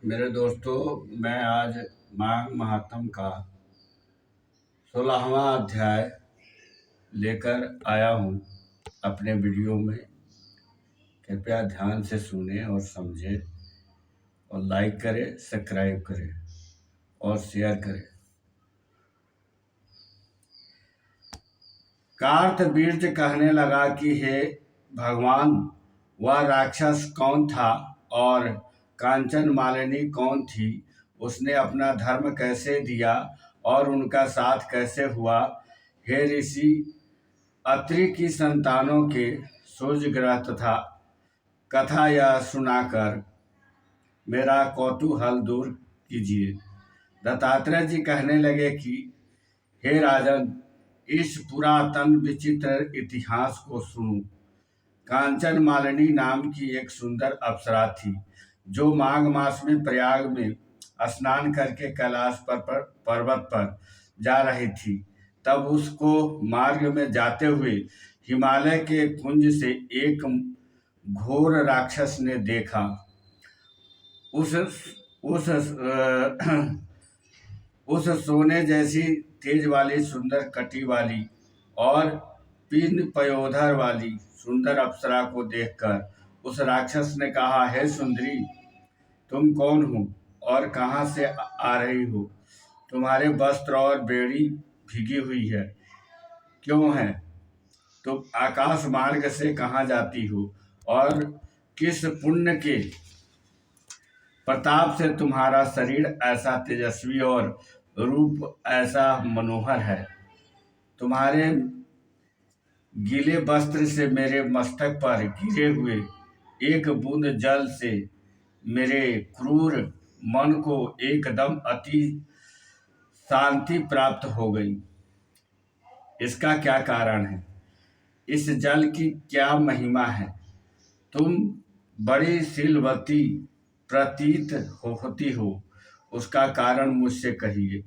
मेरे दोस्तों, मैं आज माघ महात्म का 16वां अध्याय लेकर आया हूँ अपने वीडियो में। कृपया ध्यान से सुने और समझें और लाइक करें, सब्सक्राइब करें और शेयर करें। कार्तवीर्य कहने लगा कि हे भगवान, वह राक्षस कौन था और कांचन मालिनी कौन थी? उसने अपना धर्म कैसे दिया और उनका साथ कैसे हुआ? हे ऋषि, अत्रि की संतानों के सूर्य ग्रह तथा कथा यह सुनाकर मेरा कौतूहल दूर कीजिए। दत्तात्रेय जी कहने लगे कि हे राजन, इस पुरातन विचित्र इतिहास को सुनो। कांचन मालिनी नाम की एक सुंदर अप्सरा थी जो माघ मास में प्रयाग में स्नान करके कैलाश पर्वत पर जा रही थी। तब उसको मार्ग में जाते हुए हिमालय के कुंज से एक घोर राक्षस ने देखा। उस उस उस सोने जैसी तेज वाली सुंदर कटी वाली और पिन पयोधर वाली सुंदर अप्सरा को देखकर उस राक्षस ने कहा, हे सुंदरी, तुम कौन हो और कहाँ से आ रही हो? तुम्हारे वस्त्र और बेड़ी भीगी हुई है क्यों है? तुम आकाश मार्ग से कहाँ जाती हो और किस पुण्य के प्रताप से तुम्हारा शरीर ऐसा तेजस्वी और रूप ऐसा मनोहर है? तुम्हारे गीले वस्त्र से मेरे मस्तक पर गिरे हुए एक बूंद जल से मेरे क्रूर मन को एकदम अति शांति प्राप्त हो गई। इसका क्या कारण है? इस जल की क्या महिमा है? तुम बड़ी शीलवती प्रतीत होती हो, उसका कारण मुझसे कहिए।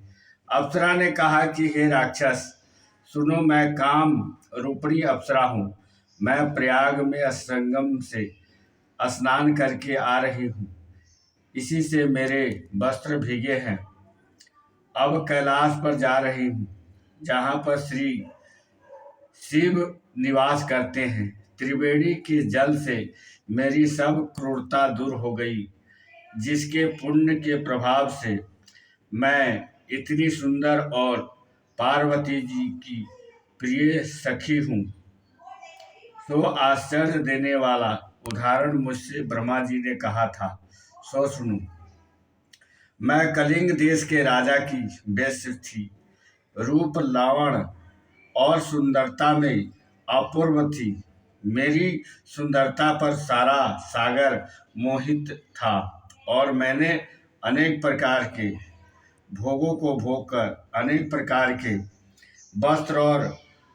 अप्सरा ने कहा कि हे राक्षस, सुनो, मैं काम रूपणी अप्सरा हूँ। मैं प्रयाग में संगम से स्नान करके आ रही हूँ, इसी से मेरे वस्त्र भीगे हैं। अब कैलाश पर जा रही हूँ, जहाँ पर श्री शिव निवास करते हैं। त्रिवेणी के जल से मेरी सब क्रूरता दूर हो गई, जिसके पुण्य के प्रभाव से मैं इतनी सुंदर और पार्वती जी की प्रिय सखी हूँ। सो आश्चर्य देने वाला उदाहरण मुझसे ब्रह्मा जी ने कहा था, सो सुनो। मैं कलिंग देश के राजा की वेश्या थी। रूप, लावण और सुंदरता में अपूर्व थी। मेरी सुंदरता पर सारा सागर मोहित था और मैंने अनेक प्रकार के भोगों को भोगकर अनेक प्रकार के वस्त्र और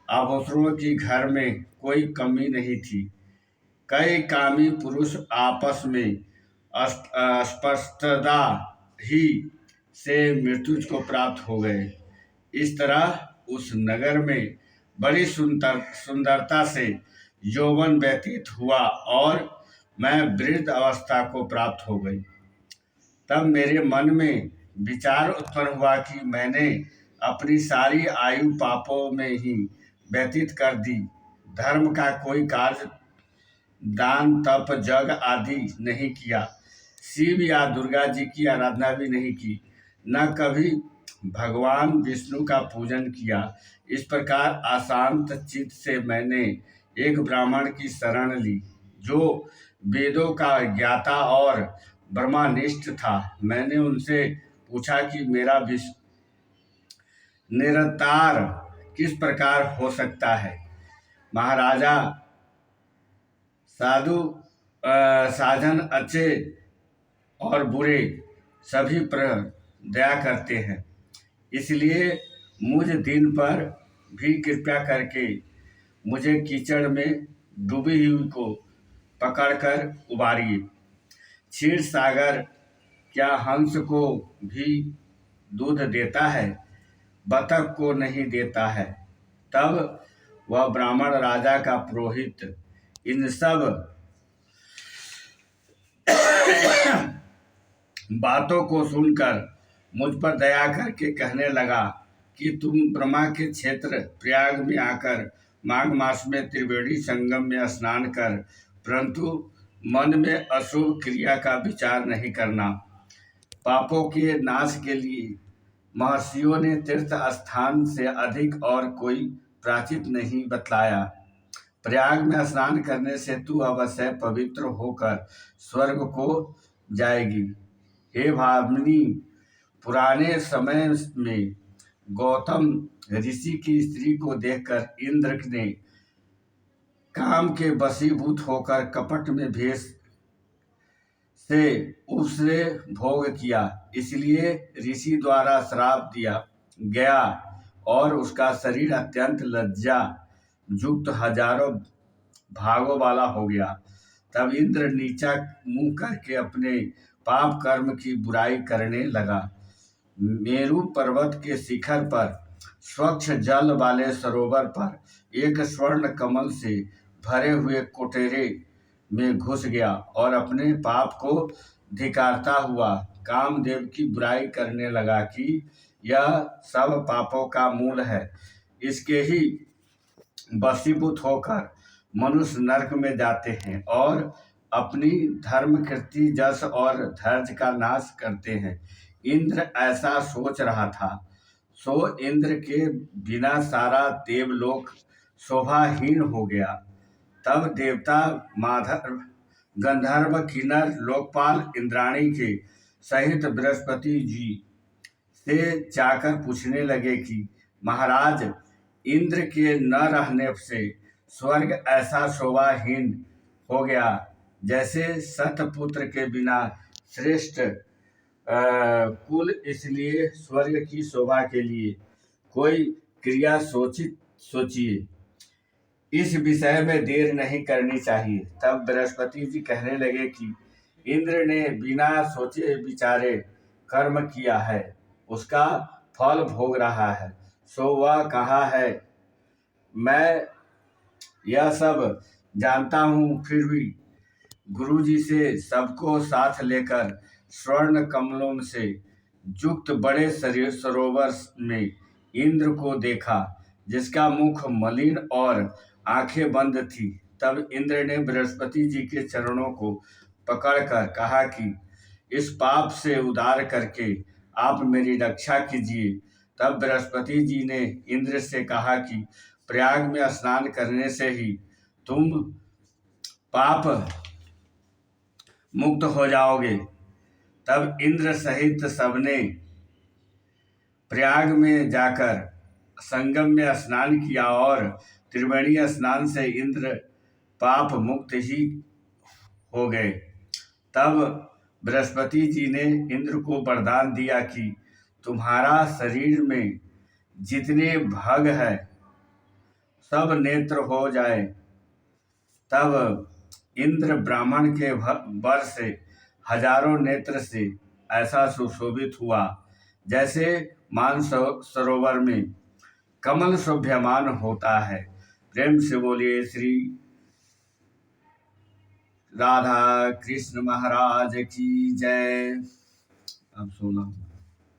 आभूषणों की घर में कोई कमी नहीं थी। कई कामी पुरुष आपस में स्पर्शता ही से मृत्यु को प्राप्त हो गए। इस तरह उस नगर में बड़ी सुंदरता से यौवन व्यतीत हुआ और मैं वृद्ध अवस्था को प्राप्त हो गई। तब मेरे मन में विचार उत्पन्न हुआ कि मैंने अपनी सारी आयु पापों में ही व्यतीत कर दी। धर्म का कोई कार्य, दान, तप, जग आदि नहीं किया। शिव या दुर्गा जी की आराधना भी नहीं की, न कभी भगवान विष्णु का पूजन किया। इस प्रकार अशांत चित्त से मैंने एक ब्राह्मण की शरण ली, जो वेदों का ज्ञाता और ब्रह्मनिष्ठ था। मैंने उनसे पूछा कि मेरा निरंतर किस प्रकार हो सकता है? महाराजा, साधु साधन अच्छे और बुरे सभी पर दया करते हैं, इसलिए मुझ दिन पर भी कृपया करके मुझे कीचड़ में डूबी हुई को पकड़कर उबारिए। क्षीर सागर क्या हंस को भी दूध देता है? बतख को नहीं देता है। तब वह ब्राह्मण राजा का पुरोहित इन सब बातों को सुनकर मुझ पर दया करके कहने लगा कि तुम ब्रह्मा के क्षेत्र प्रयाग में आकर माघ मास में त्रिवेणी संगम में स्नान कर, परंतु मन में अशुभ क्रिया का विचार नहीं करना। पापों के नाश के लिए महर्षियों ने तीर्थ स्थान से अधिक और कोई प्राचित नहीं बतलाया। प्रयाग में स्नान करने से तू अवश्य पवित्र होकर स्वर्ग को जाएगी। हे भामिनी, पुराने समय में गौतम ऋषि की स्त्री को देखकर इंद्र ने काम के वशीभूत होकर कपट में भेष से उससे भोग किया, इसलिए ऋषि द्वारा श्राप दिया गया और उसका शरीर अत्यंत लज्जा युक्त हजारों भागों वाला हो गया। तब इंद्र नीचा मुंह करके अपने पाप कर्म की बुराई करने लगा। मेरु पर्वत के शिखर पर स्वच्छ जल वाले सरोवर पर एक स्वर्ण कमल से भरे हुए कोटेरे में घुस गया और अपने पाप को धिक्कारता हुआ कामदेव की बुराई करने लगा कि यह सब पापों का मूल है। इसके ही वशीभूत होकर मनुष्य नरक में जाते हैं और अपनी धर्म कीर्ति जस और धैर्य का नाश करते हैं। इंद्र ऐसा सोच रहा था, सो इंद्र के बिना सारा देवलोक शोभाहीन हो गया। तब देवता माधव गंधर्व किन्नर लोकपाल इंद्राणी के सहित बृहस्पति जी से जाकर पूछने लगे कि महाराज, इंद्र के न रहने से स्वर्ग ऐसा शोभाहीन हो गया जैसे सतपुत्र के बिना श्रेष्ठ कुल, इसलिए स्वर्ग की शोभा के लिए कोई क्रिया सोचिए। इस विषय में देर नहीं करनी चाहिए। तब बृहस्पति जी कहने लगे कि इंद्र ने बिना सोचे विचारे कर्म किया है, उसका फल भोग रहा है, सो वह कहा है। मैं यह सब जानता हूँ, फिर भी गुरु जी से सबको साथ लेकर स्वर्ण कमलों से युक्त बड़े सरोवर में इंद्र को देखा, जिसका मुख मलिन और आंखें बंद थी। तब इंद्र ने बृहस्पति जी के चरणों को पकड़कर कहा कि इस पाप से उद्धार करके आप मेरी रक्षा कीजिए। तब बृहस्पति जी ने इंद्र से कहा कि प्रयाग में स्नान करने से ही तुम पाप मुक्त हो जाओगे। तब इंद्र सहित सबने प्रयाग में जाकर संगम में स्नान किया और त्रिवेणी स्नान से इंद्र पाप मुक्त ही हो गए। तब बृहस्पति जी ने इंद्र को वरदान दिया कि तुम्हारा शरीर में जितने भग है सब नेत्र हो जाए। तब इंद्र ब्राह्मण के वर से हजारों नेत्र से ऐसा सुशोभित हुआ जैसे मान सरोवर में कमल शोभ्यमान होता है। प्रेम से बोलिए श्री राधा कृष्ण महाराज की जय। अब सोना।